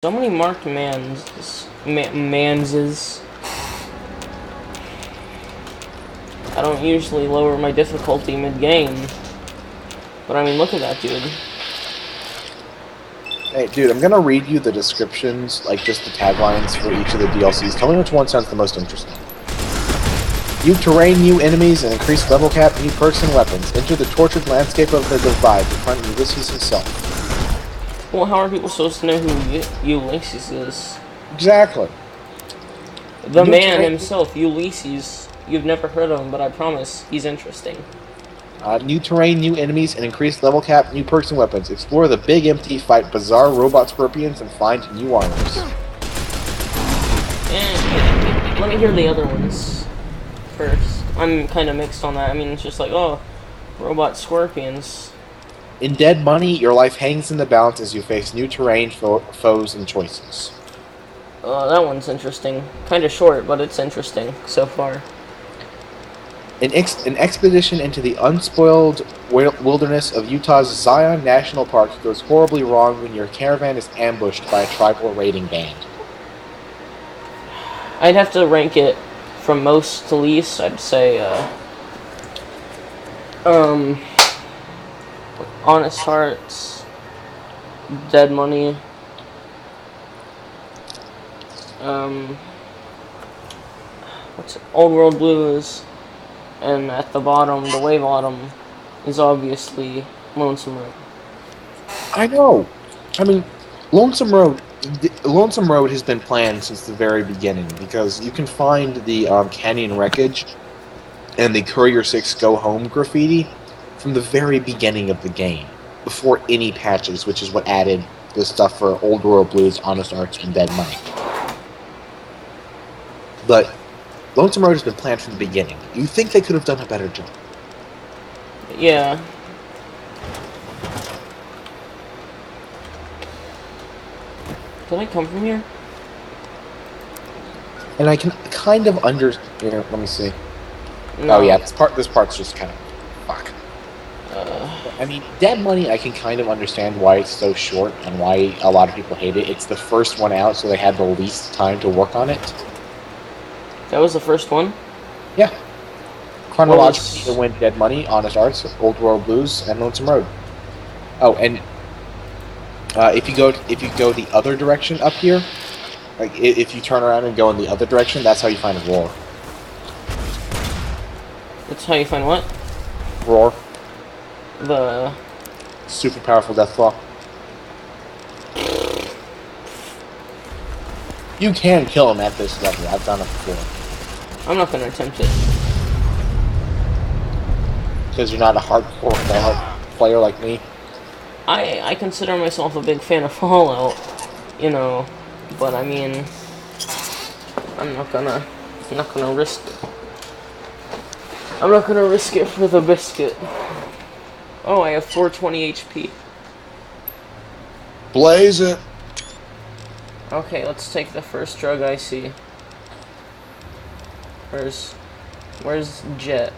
So many marked manses. I don't usually lower my difficulty mid-game. But I mean, look at that dude. Hey, dude, I'm gonna read you the descriptions, like just the taglines for each of the DLCs. Tell me which one sounds the most interesting. New terrain, new enemies, and increased level cap, new perks and weapons. Enter the tortured landscape of the Divide to confront Ulysses himself. Well, how are people supposed to know who Ulysses is? Exactly. The New man terrain, himself, Ulysses. You've never heard of him, but I promise he's interesting. new terrain, new enemies, and increased level cap, new perks and weapons. Explore the big empty, fight bizarre robot scorpions, and find new armors. And let me hear the other ones first. I'm kind of mixed on that. I mean, it's just like, oh, robot scorpions. In Dead Money, your life hangs in the balance as you face new terrain, foes, and choices. That one's interesting. Kind of short, but it's interesting so far. An expedition into the unspoiled wilderness of Utah's Zion National Park goes horribly wrong when your caravan is ambushed by a tribal raiding band. I'd have to rank it from most to least. I'd say, Honest Hearts, Dead Money, what's it? Old World Blues, and at the bottom, the way bottom, is obviously Lonesome Road. I know. I mean, Lonesome Road. Lonesome Road has been planned since the very beginning because you can find the canyon wreckage and the Courier 6 Go Home graffiti from the very beginning of the game, before any patches, which is what added the stuff for Old World Blues, Honest Arts, and Dead Money. But Lonesome Road has been planned from the beginning. You think they could have done a better job? Yeah. Did I come from here? And I can kind of Here, let me see. No. Oh yeah, this part's just kind of fuck. I mean, Dead Money, I can kind of understand why it's so short and why a lot of people hate it. It's the first one out, so they had the least time to work on it. That was the first one? Yeah. Chronologically, it went Dead Money, Honest Arts, Old World Blues, and Lonesome Road. Oh, and if you go the other direction up here, like if you turn around and go in the other direction, that's how you find Roar. That's how you find what? Roar. The super powerful Deathclaw. You can kill him at this level. I've done it before. I'm not gonna attempt it. Because you're not a hardcore Fallout player like me. I consider myself a big fan of Fallout, you know, but I mean, I'm not gonna risk it. I'm not gonna risk it for the biscuit. Oh, I have 420 HP. Blaze it. Okay, let's take the first drug I see. Where's Jet?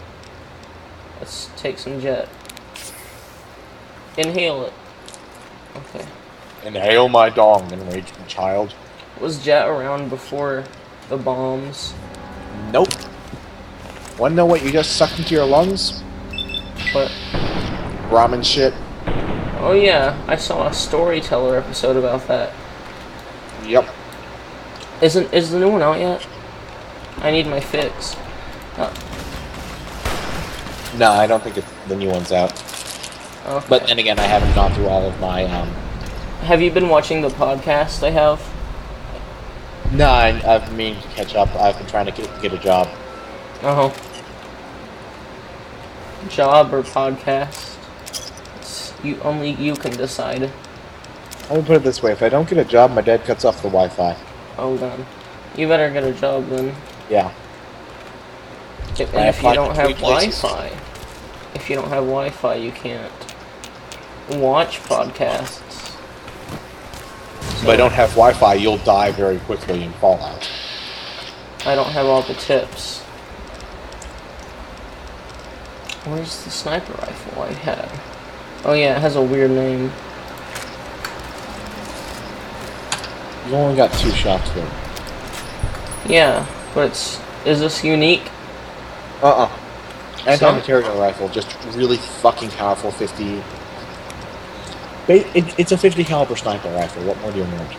Let's take some Jet. Inhale it. Okay. Inhale my dong, enraged child. Was Jet around before the bombs? Nope. Wanna know what you just sucked into your lungs? What? Ramen shit. Oh yeah, I saw a Storyteller episode about that. Yep. Is the new one out yet? I need my fix. No, I don't think the new one's out. Okay. But then again, I haven't gone through all of my Have you been watching the podcast I have? No, I've been meaning to catch up. I've been trying to get a job. Oh. Job or podcast? Only you can decide. Let me put it this way: if I don't get a job, my dad cuts off the Wi-Fi. Oh god. You better get a job then. Yeah. And if you don't have Wi-Fi, you can't watch podcasts. If I don't have Wi-Fi, you'll die very quickly in Fallout. I don't have all the tips. Where's the sniper rifle I had? Oh yeah, it has a weird name. You only got 2 shots though. Yeah, but is this unique? Uh-uh. So? Anti-material rifle, just really fucking powerful 50. It's a 50 caliber sniper rifle. What more do you want?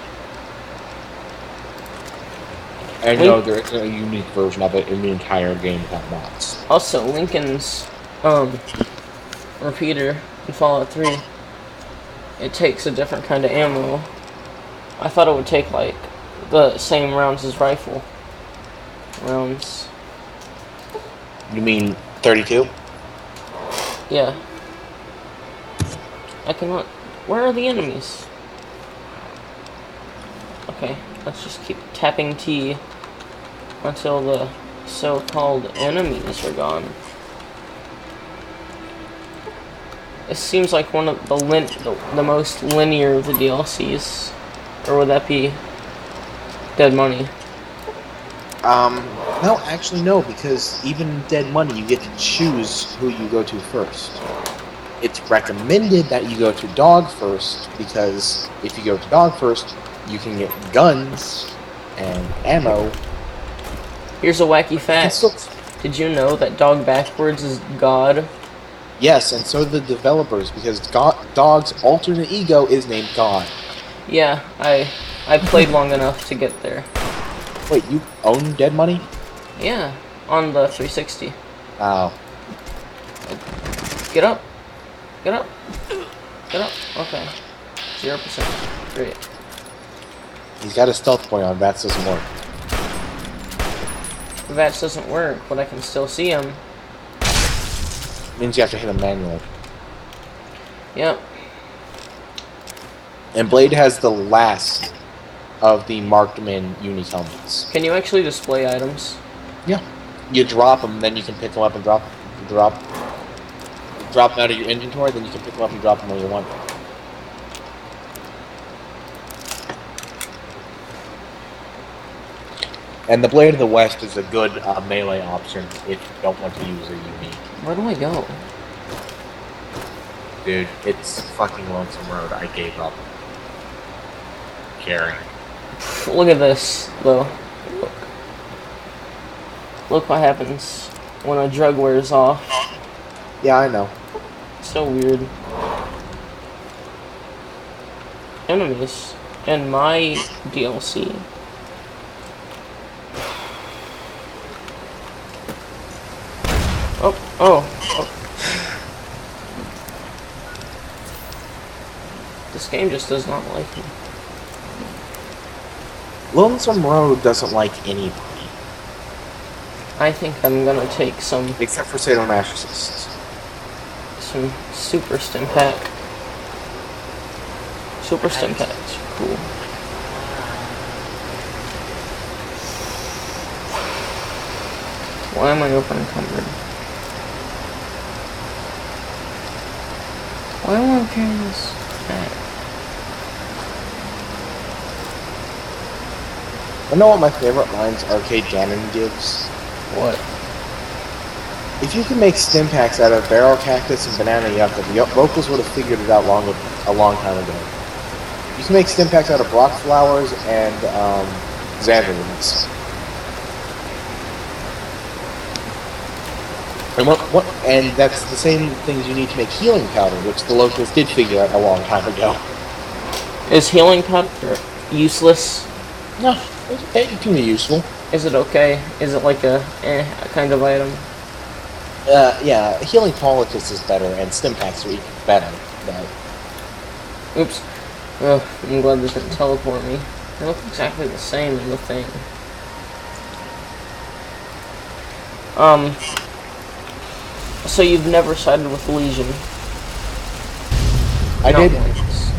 And no, there isn't a unique version of it in the entire game without mods. Also, Lincoln's repeater in Fallout 3, it takes a different kind of ammo. I thought it would take like the same rounds as rifle rounds. You mean 32? Yeah. I cannot. Where are the enemies? Okay, let's just keep tapping T until the so-called enemies are gone. It seems like one of the most linear of the DLCs, or would that be Dead Money? No, actually no, because even in Dead Money, you get to choose who you go to first. It's recommended that you go to Dog first, because if you go to Dog first, you can get guns and ammo. Here's a wacky fact. Did you know that Dog backwards is God? Yes, and so do the developers, because Dog's alternate ego is named God. Yeah, I played long enough to get there. Wait, you own Dead Money? Yeah, on the 360. Oh. Get up. Get up. Get up. Okay. 0%. Great. He's got a stealth point on, VATS doesn't work. The VATS doesn't work, but I can still see him. Means you have to hit him manually. Yep. And Blade has the last of the marked-man unique helmets. Can you actually display items? Yeah. You drop them, then you can pick them up and drop them out of your inventory, then you can pick them up and drop them where you want. And the Blade of the West is a good melee option if you don't want to use a unique. Where do I go? Dude, it's fucking Lonesome Road. I gave up caring. Look at this, though. Look what happens when a drug wears off. Yeah, I know. So weird. Enemies in my DLC. Oh. This game just does not like me. Lonesome Road doesn't like anybody. I think I'm gonna take some Except for sadomasochists. some super stim pack. Super stim packs, cool. Why am I open encumbered? Why am I carrying this pack? I know what my favorite lines Arcade Ganon gives. What? If you can make stim packs out of barrel cactus and banana yucca, the locals would have figured it out a long time ago. You can make stim packs out of rock flowers and xanderins. And that's the same things you need to make healing powder, which the locals did figure out a long time ago. Is healing powder useless? No, it can be useful. Is it okay? Is it like a kind of item? Yeah, healing poultice is better, and stim packs are even better. But Oops. Oh, I'm glad this didn't teleport me. They look exactly the same in the thing. So you've never sided with Legion? I Not did. once.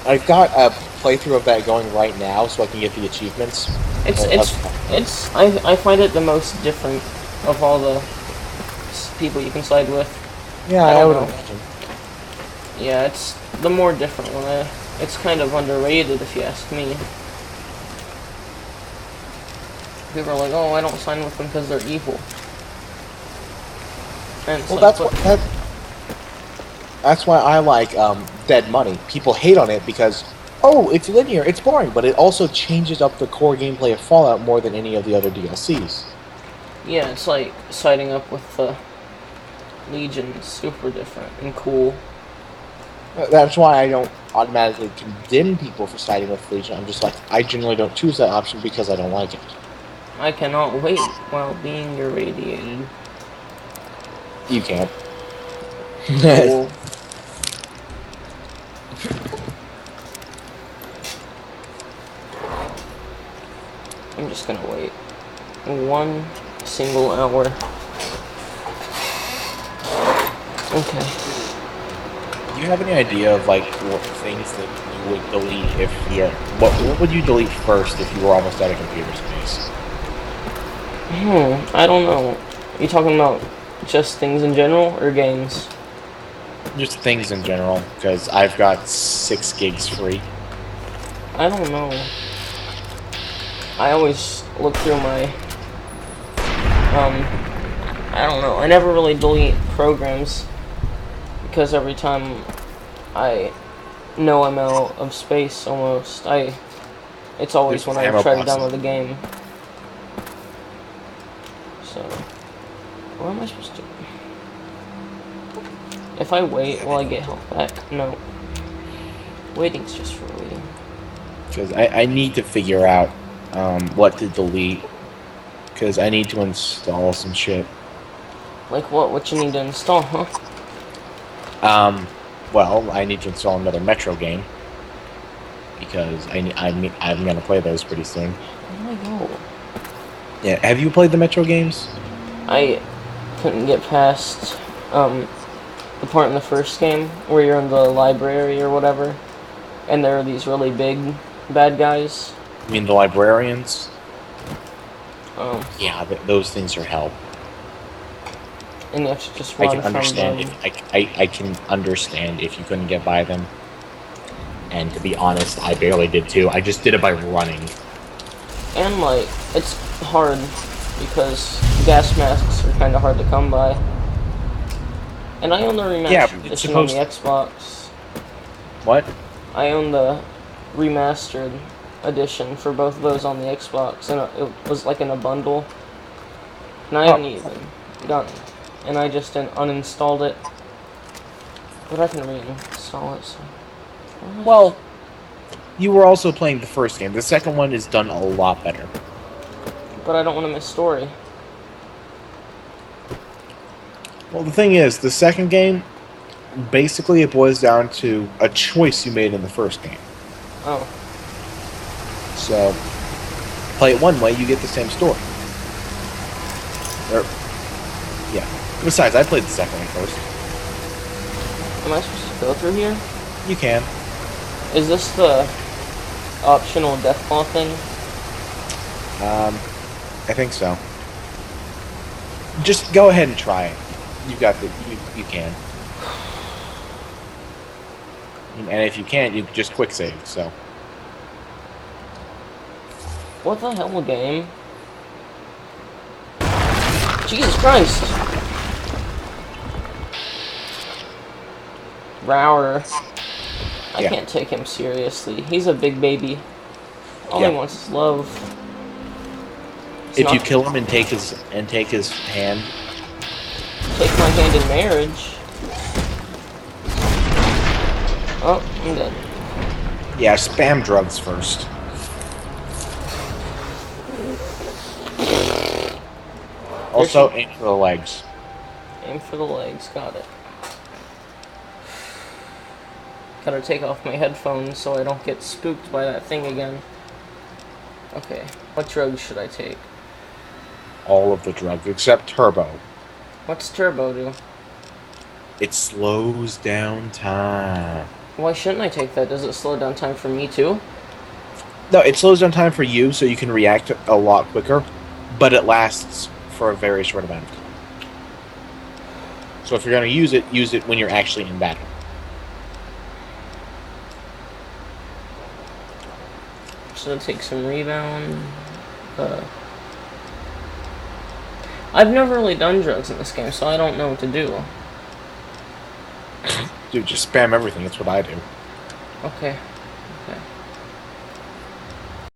I've got a playthrough of that going right now, so I can get the achievements. I find it the most different of all the people you can side with. Yeah, I would imagine. Yeah, it's the more different one. It's kind of underrated, if you ask me. People are like, oh, I don't sign with them because they're evil. And Well, that's why I like Dead Money. People hate on it because Oh, it's linear. It's boring, but it also changes up the core gameplay of Fallout more than any of the other DLCs. Yeah, it's like siding up with the Legion. It's super different and cool. That's why I don't automatically condemn people for siding with Legion. I'm just like, I generally don't choose that option because I don't like it. I cannot wait while being irradiated. You can't. Cool. I'm just gonna wait 1 single hour. Okay. Do you have any idea of like what things that you would delete if you what would you delete first if you were almost out of computer space? I don't know. You talking about just things in general or games? Just things in general, because I've got 6 gigs free. I don't know. I always look through my I don't know. I never really delete programs because every time I know I'm out of space almost, it's always when I try to download the game. So, what am I supposed to do? If I wait, will I get health back? No. Waiting's just for waiting. Because I need to figure out what to delete. Because I need to install some shit. Like what? What you need to install, huh? Well, I need to install another Metro game. Because I'm going to play those pretty soon. Where do I go? Yeah, have you played the Metro games? I couldn't get past the part in the first game where you're in the library or whatever, and there are these really big bad guys. You mean the librarians? Oh. Yeah, those things are hell. And you have to just run I can understand from them. I can understand if you couldn't get by them. And to be honest, I barely did too. I just did it by running. And like, it's hard because gas masks are kind of hard to come by. And I own the remastered edition on the Xbox. What? I own the remastered edition for both of those on the Xbox, and it was like in a bundle. And I haven't even done it. And I just uninstalled it. But I can reinstall it, so... Well, you were also playing the first game. The second one is done a lot better. But I don't want to miss story. Well, the thing is, the second game, basically it boils down to a choice you made in the first game. Oh. So, play it one way, you get the same story. Yeah. Besides, I played the second one first. Am I supposed to go through here? You can. Is this the optional deathclaw thing? I think so. Just go ahead and try it. You got the. You can. And if you can't, you just quick save. So. What the hell, game? Jesus Christ! Rower. I can't take him seriously. He's a big baby. All he wants is love. If you kill him and take his hand. Take my hand in marriage. Oh, I'm dead. Yeah, spam drugs first. Also, aim for the legs. Aim for the legs, got it. Gotta take off my headphones so I don't get spooked by that thing again. Okay, what drugs should I take? All of the drugs, except Turbo. What's Turbo do? It slows down time. Why shouldn't I take that? Does it slow down time for me too? No, it slows down time for you so you can react a lot quicker, but it lasts for a very short amount of time. So if you're going to use it when you're actually in battle. So take some rebound. I've never really done drugs in this game, so I don't know what to do. Dude, just spam everything. That's what I do. Okay.